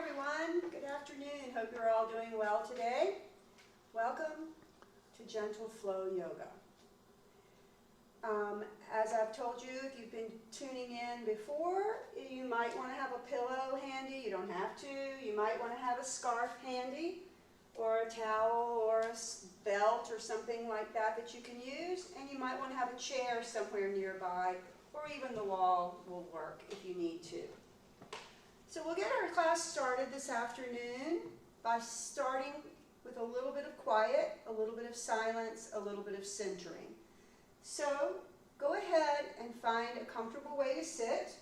everyone. Good afternoon. Hope you're all doing well today. Welcome to Gentle Flow Yoga. As I've told you, if you've been tuning in before, you might want to have a pillow handy. You don't have to. You might want to have a scarf handy, or a towel, or a belt, or something like that that you can use. And you might want to have a chair somewhere nearby, or even the wall will work if you need to. So we'll get our class started this afternoon by starting with a little bit of quiet, a little bit of silence, a little bit of centering. So go ahead and find a comfortable way to sit.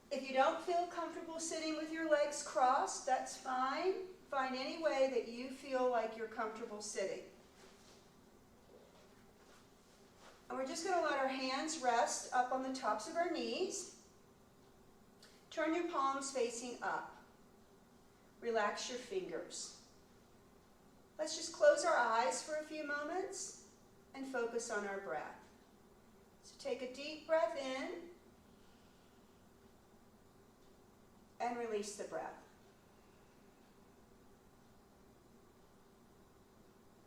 If you don't feel comfortable sitting with your legs crossed, that's fine. Find any way that you feel like you're comfortable sitting. And we're just going to let our hands rest up on the tops of our knees. Turn your palms facing up. Relax your fingers. Let's just close our eyes for a few moments and focus on our breath. So take a deep breath in and release the breath.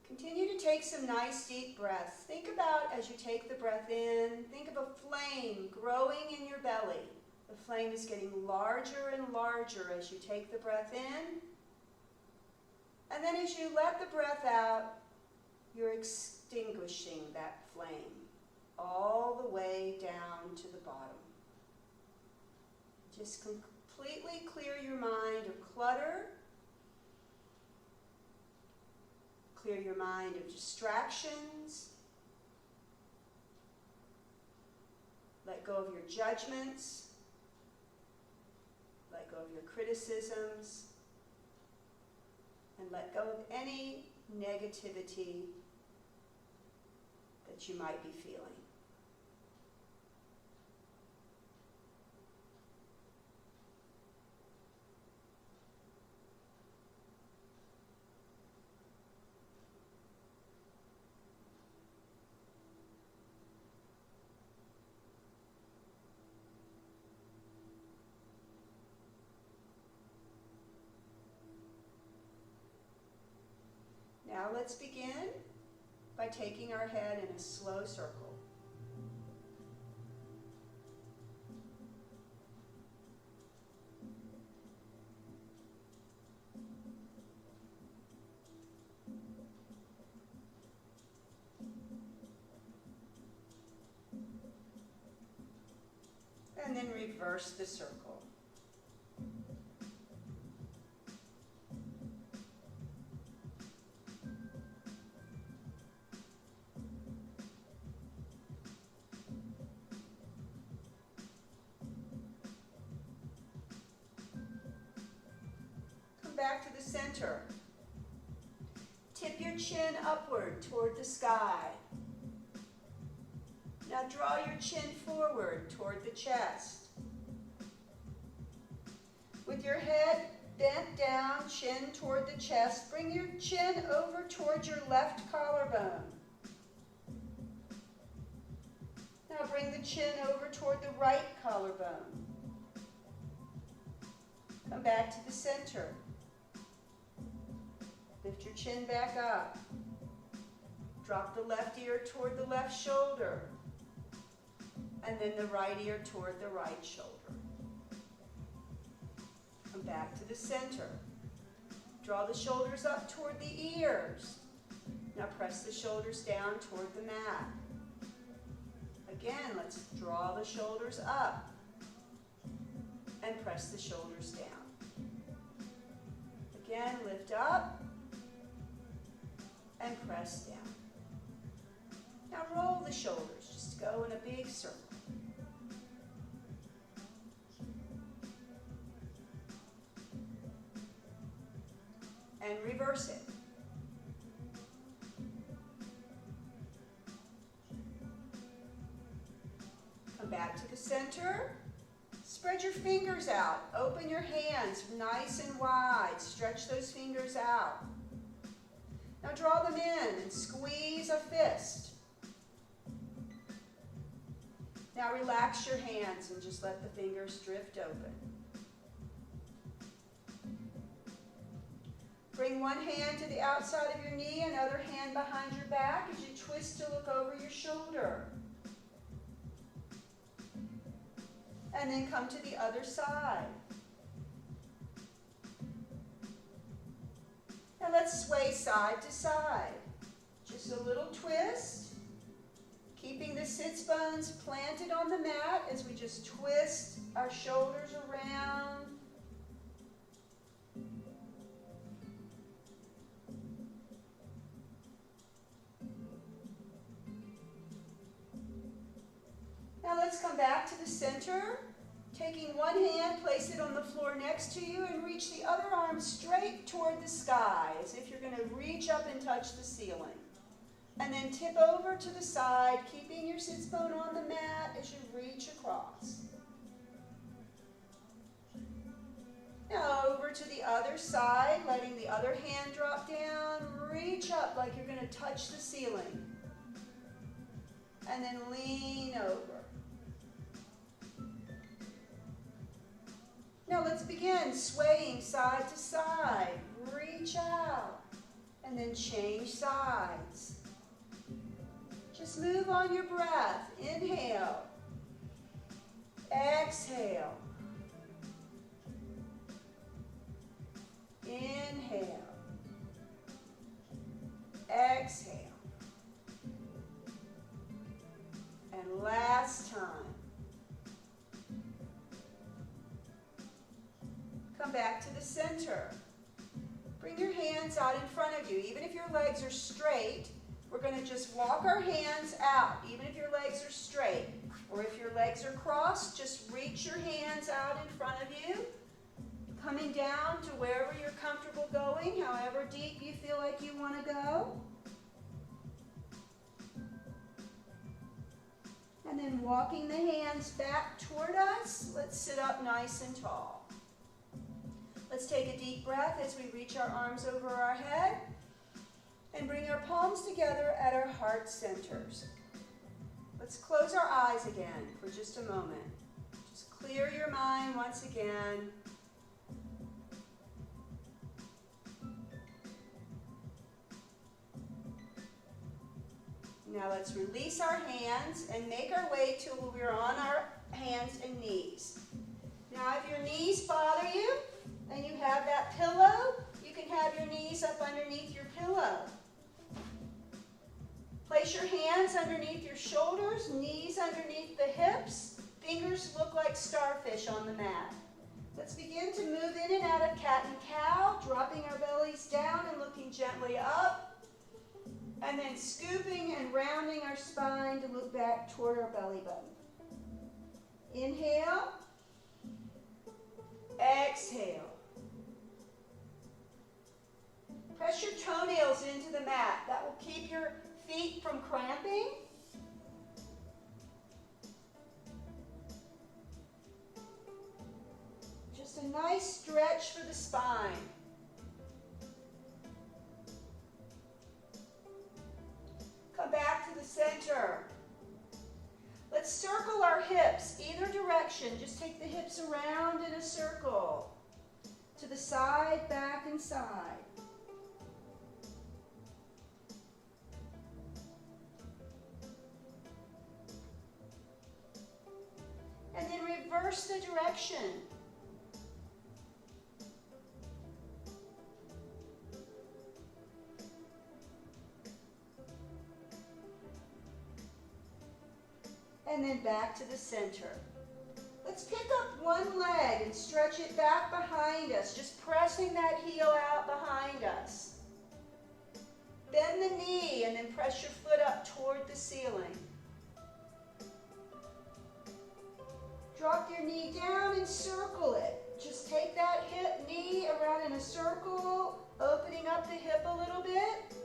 Continue to take some nice deep breaths. Think about, as you take the breath in, think of a flame growing in your belly. The flame is getting larger and larger as you take the breath in. And then as you let the breath out, you're extinguishing that flame all the way down to the bottom. Just completely clear your mind of clutter. Clear your mind of distractions. Let go of your judgments. Let go of your criticisms. And let go of any negativity that you might be feeling. Now let's begin by taking our head in a slow circle. And then reverse the circle. Back to the center. Tip your chin upward toward the sky. Now draw your chin forward toward the chest. With your head bent down, chin toward the chest, bring your chin over toward your left collarbone. Now bring the chin over toward the right collarbone. Come back to the center. Lift your chin back up. Drop the left ear toward the left shoulder. And then the right ear toward the right shoulder. Come back to the center. Draw the shoulders up toward the ears. Now press the shoulders down toward the mat. Again, let's draw the shoulders up and press the shoulders down. Again, lift up and press down. Now roll the shoulders, just go in a big circle. And reverse it. Come back to the center. Spread your fingers out. Open your hands nice and wide. Stretch those fingers out. Now draw them in and squeeze a fist. Now relax your hands and just let the fingers drift open. Bring one hand to the outside of your knee, another hand behind your back as you twist to look over your shoulder. And then come to the other side. And let's sway side to side. Just a little twist, keeping the sits bones planted on the mat as we just twist our shoulders around. Now let's come back to the center. Taking one hand, place it on the floor next to you and reach the other arm straight toward the sky as if you're going to reach up and touch the ceiling. And then tip over to the side, keeping your sits bone on the mat as you reach across. Now over to the other side, letting the other hand drop down. Reach up like you're going to touch the ceiling. And then lean over. Now let's begin swaying side to side. Reach out and then change sides. Just move on your breath. Inhale. Exhale. Inhale. Exhale. And last time. Come back to the center. Bring your hands out in front of you. Even if your legs are straight, we're going to just walk our hands out, even if your legs are straight. Or if your legs are crossed, just reach your hands out in front of you. Coming down to wherever you're comfortable going, however deep you feel like you want to go. And then walking the hands back toward us, let's sit up nice and tall. Let's take a deep breath as we reach our arms over our head and bring our palms together at our heart centers. Let's close our eyes again for just a moment. Just clear your mind once again. Now let's release our hands and make our way till we're on our hands and knees. Now if your knees bother you and you have that pillow, you can have your knees up underneath your pillow. Place your hands underneath your shoulders, knees underneath the hips. Fingers look like starfish on the mat. Let's begin to move in and out of cat and cow, dropping our bellies down and looking gently up. And then scooping and rounding our spine to look back toward our belly button. Inhale. Exhale. Press your toenails into the mat. That will keep your feet from cramping. Just a nice stretch for the spine. Come back to the center. Let's circle our hips either direction. Just take the hips around in a circle. To the side, back, and side. And then reverse the direction. And then back to the center. Let's pick up one leg and stretch it back behind us, just pressing that heel out behind us. Bend the knee and then press your foot up toward the ceiling. Drop your knee down and circle it. Just take that knee around in a circle, opening up the hip a little bit.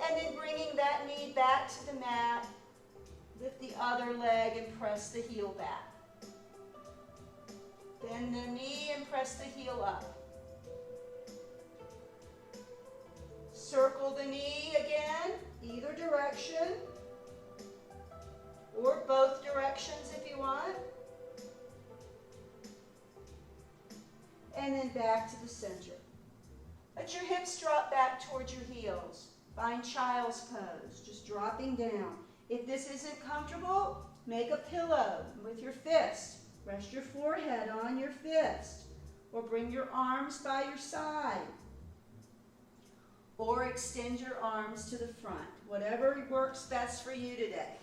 And then bringing that knee back to the mat. Lift the other leg and press the heel back. Bend the knee and press the heel up. Circle the knee again, either direction, or both directions if you want. and then back to the center. Let your hips drop back towards your heels. Find child's pose, just dropping down. If this isn't comfortable, make a pillow with your fist. Rest your forehead on your fist. Or bring your arms by your side. Or extend your arms to the front. Whatever works best for you today.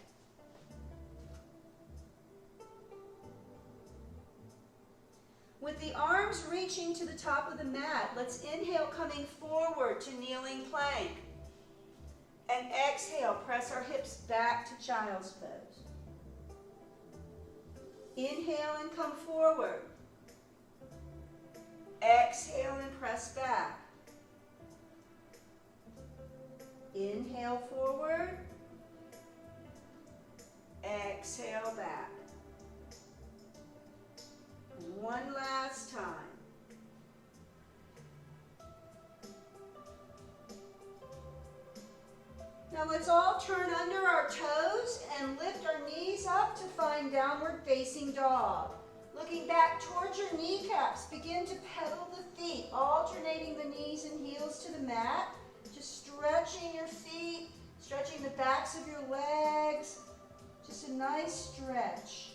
With the arms reaching to the top of the mat, let's inhale coming forward to kneeling plank. And exhale, press our hips back to child's pose. Inhale and come forward. Exhale and press back. Inhale forward. Exhale back. One last time. Now let's all turn under our toes and lift our knees up to find downward facing dog. Looking back towards your kneecaps, begin to pedal the feet, alternating the knees and heels to the mat. Just stretching your feet, stretching the backs of your legs. Just a nice stretch.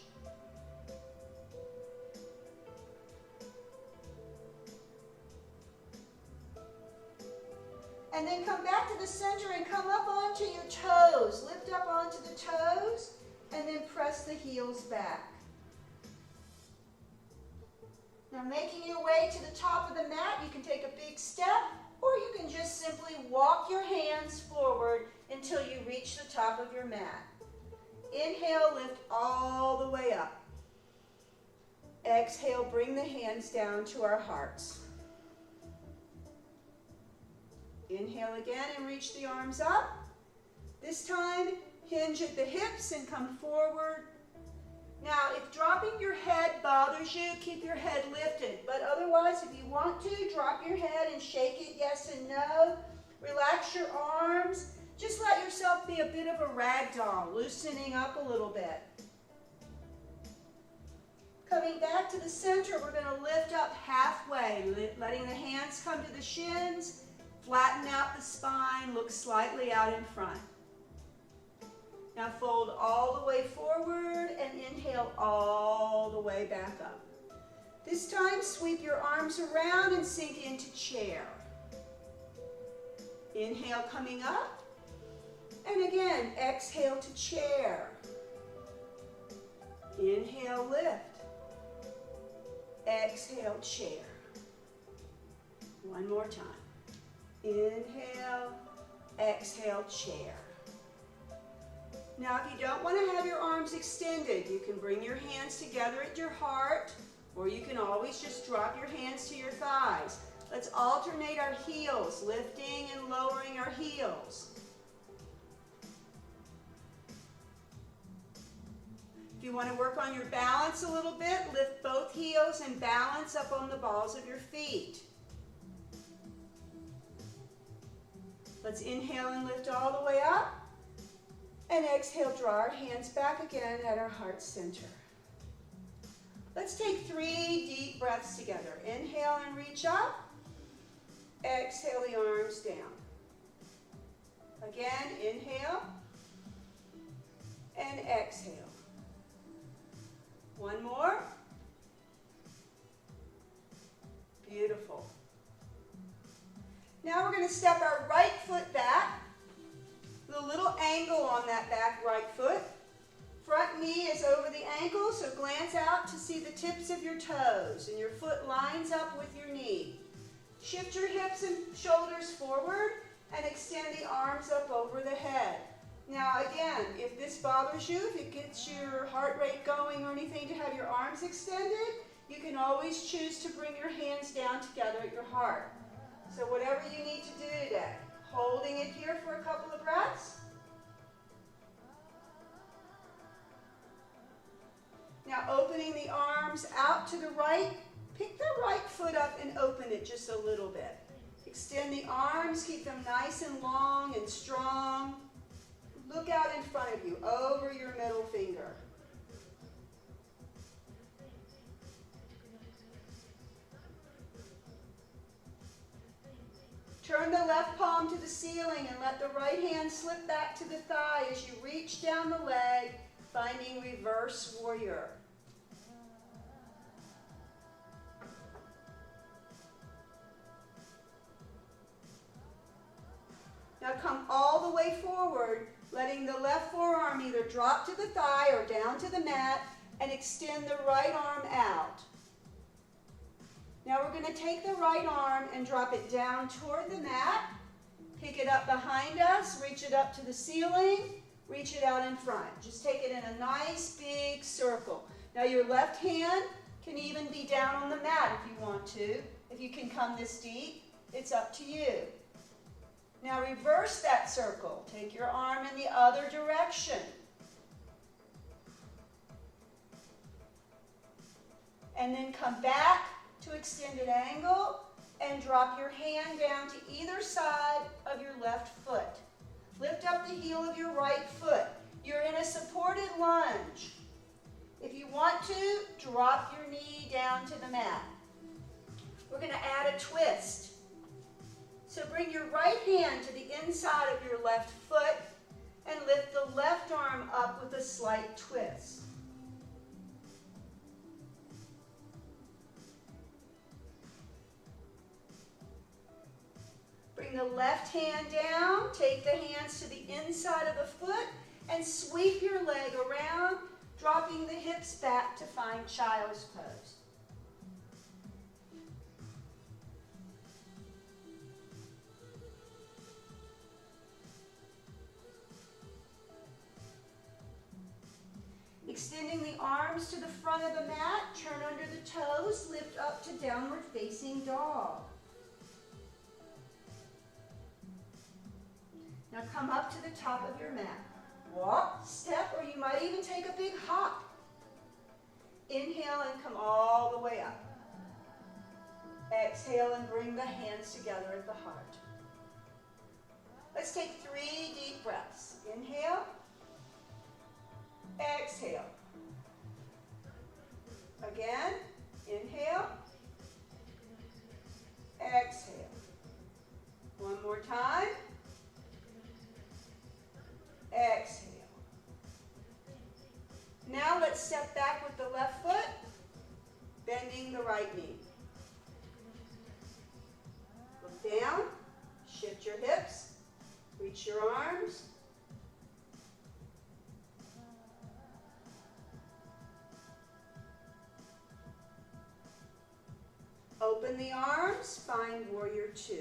And then come back to the center and come up onto your toes. Lift up onto the toes and then press the heels back. Now making your way to the top of the mat, you can take a big step or you can just simply walk your hands forward until you reach the top of your mat. Inhale, lift all the way up. Exhale, bring the hands down to our hearts. Inhale again and reach the arms up. This time, hinge at the hips and come forward. Now, if dropping your head bothers you, keep your head lifted. But otherwise, if you want to, drop your head and shake it yes and no. Relax your arms. Just let yourself be a bit of a rag doll, loosening up a little bit. Coming back to the center, we're going to lift up halfway, letting the hands come to the shins. Flatten out the spine, look slightly out in front. Now fold all the way forward and inhale all the way back up. This time, sweep your arms around and sink into chair. Inhale coming up. And again, exhale to chair. Inhale, lift. Exhale, chair. One more time. Inhale, exhale, chair. Now, if you don't want to have your arms extended, you can bring your hands together at your heart, or you can always just drop your hands to your thighs. Let's alternate our heels, lifting and lowering our heels. If you want to work on your balance a little bit, lift both heels and balance up on the balls of your feet. Let's inhale and lift all the way up. And exhale, draw our hands back again at our heart center. Let's take 3 deep breaths together. Inhale and reach up. Exhale the arms down. Again, inhale. And exhale. One more. Beautiful. Now we're going to step our right foot back with a little angle on that back right foot. Front knee is over the ankle, so glance out to see the tips of your toes and your foot lines up with your knee. Shift your hips and shoulders forward and extend the arms up over the head. Now again, if this bothers you, if it gets your heart rate going or anything to have your arms extended, you can always choose to bring your hands down together at your heart. So whatever you need to do today, holding it here for a couple of breaths. Now opening the arms out to the right, pick the right foot up and open it just a little bit. Extend the arms, keep them nice and long and strong. Look out in front of you, over your middle finger. the left palm to the ceiling and let the right hand slip back to the thigh as you reach down the leg, finding reverse warrior. Now come all the way forward, letting the left forearm either drop to the thigh or down to the mat, and extend the right arm out. Now we're going to take the right arm and drop it down toward the mat, pick it up behind us, reach it up to the ceiling, reach it out in front. Just take it in a nice big circle. Now your left hand can even be down on the mat if you want to. If you can come this deep, it's up to you. Now reverse that circle. Take your arm in the other direction. And then come back to extended angle and drop your hand down to either side of your left foot. Lift up the heel of your right foot. You're in a supported lunge. If you want to, drop your knee down to the mat. We're going to add a twist. So bring your right hand to the inside of your left foot and lift the left arm up with a slight twist. Bring the left hand down, take the hands to the inside of the foot, and sweep your leg around, dropping the hips back to find child's pose. Extending the arms to the front of the mat, turn under the toes, lift up to downward facing dog. Now come up to the top of your mat. Walk, step, or you might even take a big hop. Inhale and come all the way up. Exhale and bring the hands together at the heart. Let's take 3 deep breaths. Inhale. Exhale. Again. Inhale. Exhale. One more time. Exhale. Now let's step back with the left foot, bending the right knee. Look down, shift your hips, reach your arms. Open the arms, find warrior 2.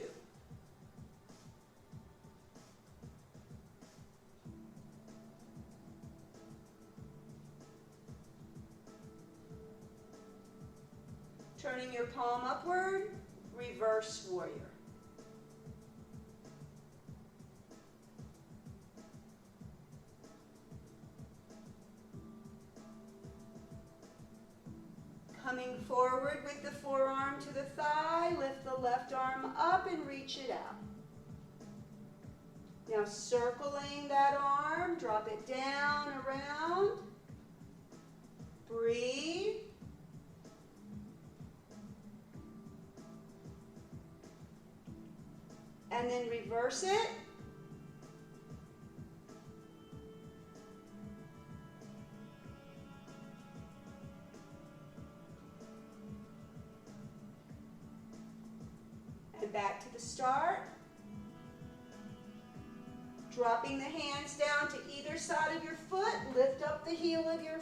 Turning your palm upward, reverse warrior. Coming forward with the forearm to the thigh, lift the left arm up and reach it out. Now circling that arm, drop it down, around. Breathe. And then reverse it. And back to the start. Dropping the hands down to either side of your foot. Lift up the heel of your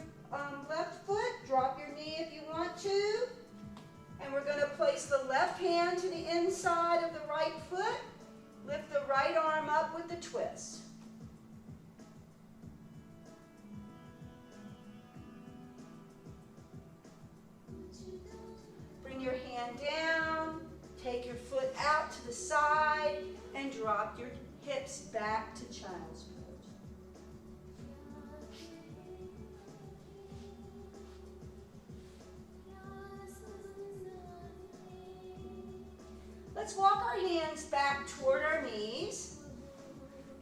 left foot. Drop your knee if you want to. And we're going to place the left hand to the inside of the right foot. Lift the right arm up with the twist. Bring your hand down, take your foot out to the side, and drop your hips back to child's pose. Let's walk our hands back toward our knees.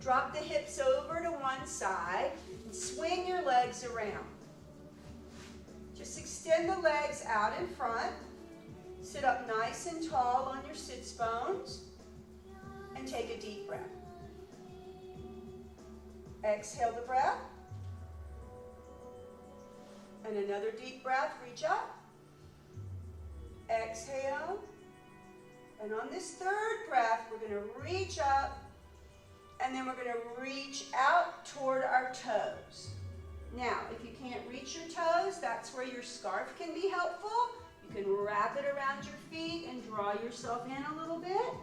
Drop the hips over to one side and swing your legs around. Just extend the legs out in front. Sit up nice and tall on your sits bones and take a deep breath. Exhale the breath. And another deep breath, reach up. Exhale. And on this third breath, we're going to reach up, and then we're going to reach out toward our toes. Now, if you can't reach your toes, that's where your scarf can be helpful. You can wrap it around your feet and draw yourself in a little bit.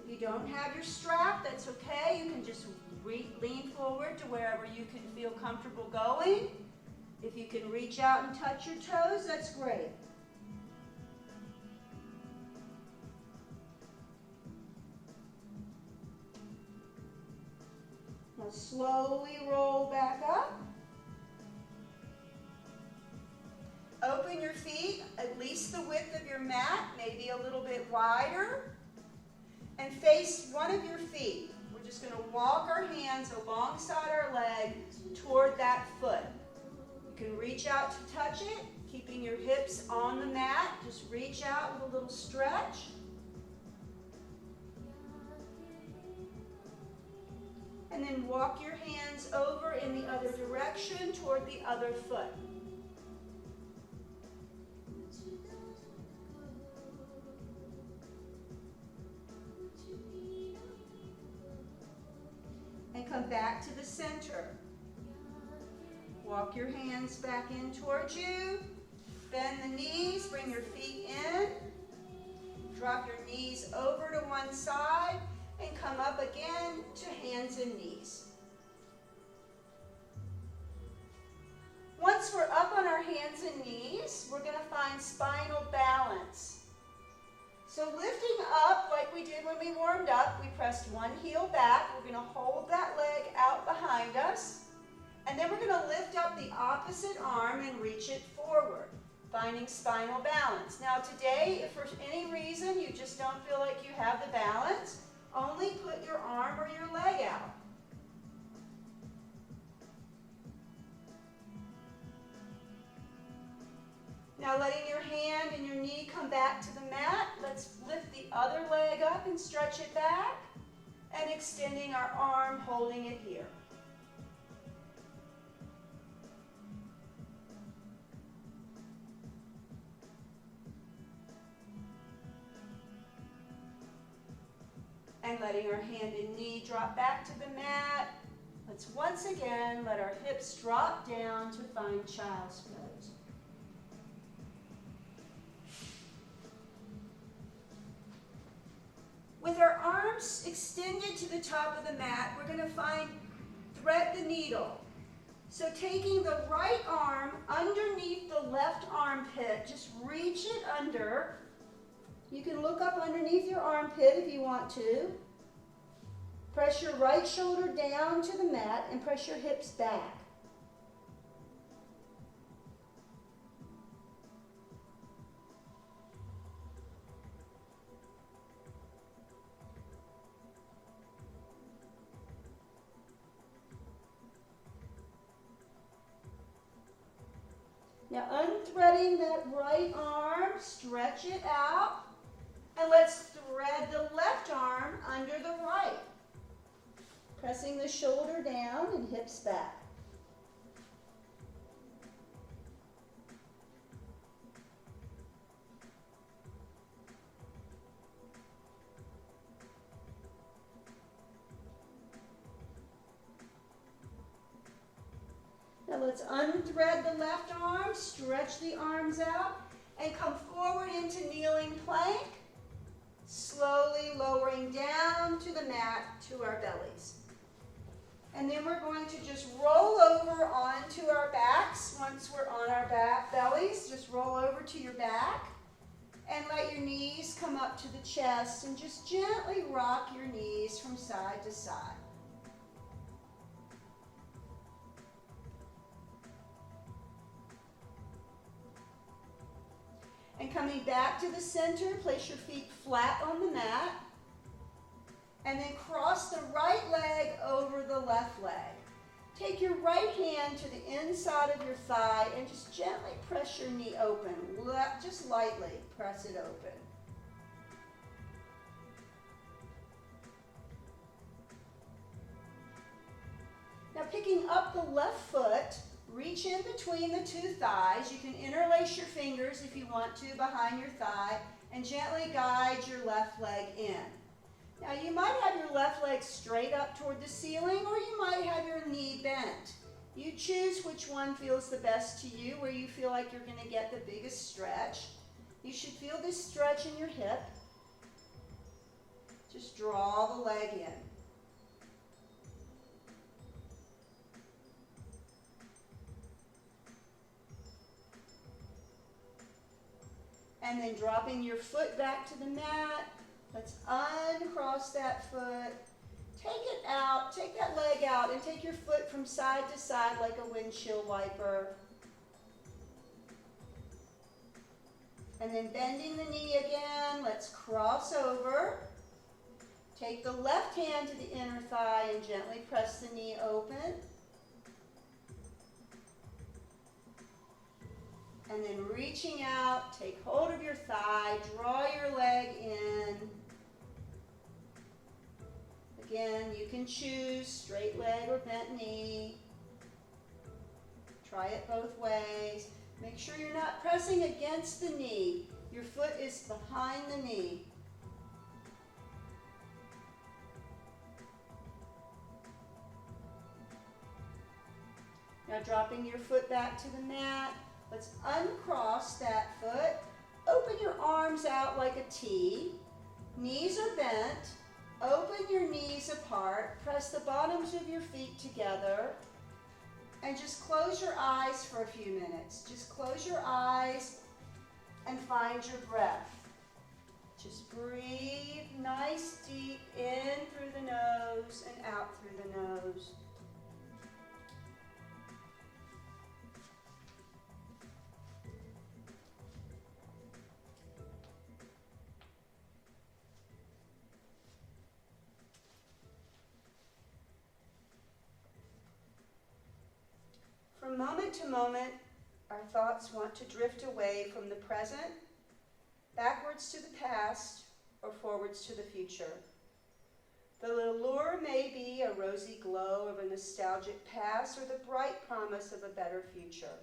If you don't have your strap, that's okay. You can just lean forward to wherever you can feel comfortable going. If you can reach out and touch your toes, that's great. Now slowly roll back up. Open your feet at least the width of your mat, maybe a little bit wider, and face one of your feet. We're just going to walk our hands alongside our leg toward that foot. You can reach out to touch it, keeping your hips on the mat. Just reach out with a little stretch. And then walk your hands over in the other direction toward the other foot. And come back to the center. Walk your hands back in towards you. Bend the knees, bring your feet in. Drop your knees over to one side and come up again to hands and knees. Once we're up on our hands and knees, we're going to find spinal balance. So lifting up like we did when we warmed up, we pressed one heel back. We're going to hold that leg out behind us. And then we're going to lift up the opposite arm and reach it forward, finding spinal balance. Now today, if for any reason you just don't feel like you have the balance, only put your arm or your leg out. Now letting your hand and your knee come back to the mat, let's lift the other leg up and stretch it back, and extending our arm, holding it here. And letting our hand and knee drop back to the mat. Let's once again let our hips drop down to find child's pose. With our arms extended to the top of the mat, we're going to find thread the needle. So taking the right arm underneath the left armpit, just reach it under. You can look up underneath your armpit if you want to. Press your right shoulder down to the mat and press your hips back. Now unthreading that right arm, stretch it out. And let's thread the left arm under the right. Pressing the shoulder down and hips back. Now let's unthread the left arm, stretch the arms out, and come forward into kneeling plank. Slowly lowering down to the mat to our bellies. And then we're going to just roll over onto our backs. Once we're on our bellies, just roll over to your back and let your knees come up to the chest and just gently rock your knees from side to side. And coming back to the center, place your feet flat on the mat. And then cross the right leg over the left leg. Take your right hand to the inside of your thigh and just gently press your knee open. Just lightly press it open. picking up the left foot, reach in between the two thighs. You can interlace your fingers if you want to behind your thigh and gently guide your left leg in. Now you might have your left leg straight up toward the ceiling, or you might have your knee bent. You choose which one feels the best to you, where you feel like you're going to get the biggest stretch. You should feel this stretch in your hip. Just draw the leg in. And then dropping your foot back to the mat. Let's uncross that foot. Take it out, take that leg out, and take your foot from side to side like a windshield wiper. And then bending the knee again, let's cross over. Take the left hand to the inner thigh and gently press the knee open. And then reaching out, take hold of your thigh, draw your leg in. Again, you can choose straight leg or bent knee. Try it both ways. Make sure you're not pressing against the knee. Your foot is behind the knee. Now dropping your foot back to the mat. Let's uncross that foot. Open your arms out like a T. Knees are bent. Open your knees apart. Press the bottoms of your feet together. And just close your eyes for a few minutes. Just close your eyes and find your breath. Just breathe nice, deep, in through the nose and out through the nose. From moment to moment, our thoughts want to drift away from the present, backwards to the past, or forwards to the future. The allure may be a rosy glow of a nostalgic past or the bright promise of a better future.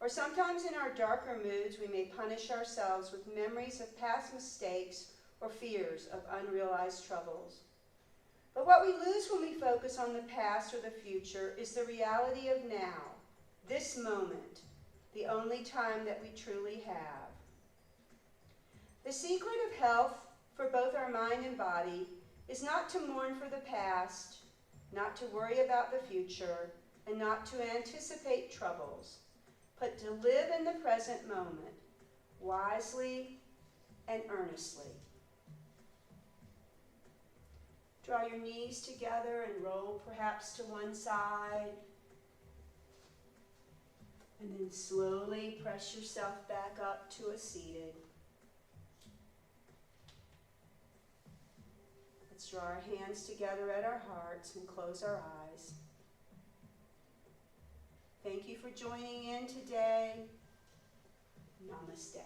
Or sometimes in our darker moods, we may punish ourselves with memories of past mistakes or fears of unrealized troubles. But what we lose when we focus on the past or the future is the reality of now, this moment, the only time that we truly have. The secret of health for both our mind and body is not to mourn for the past, not to worry about the future, and not to anticipate troubles, but to live in the present moment, wisely and earnestly. Draw your knees together and roll perhaps to one side. And then slowly press yourself back up to a seated. Let's draw our hands together at our hearts and close our eyes. Thank you for joining in today. Namaste.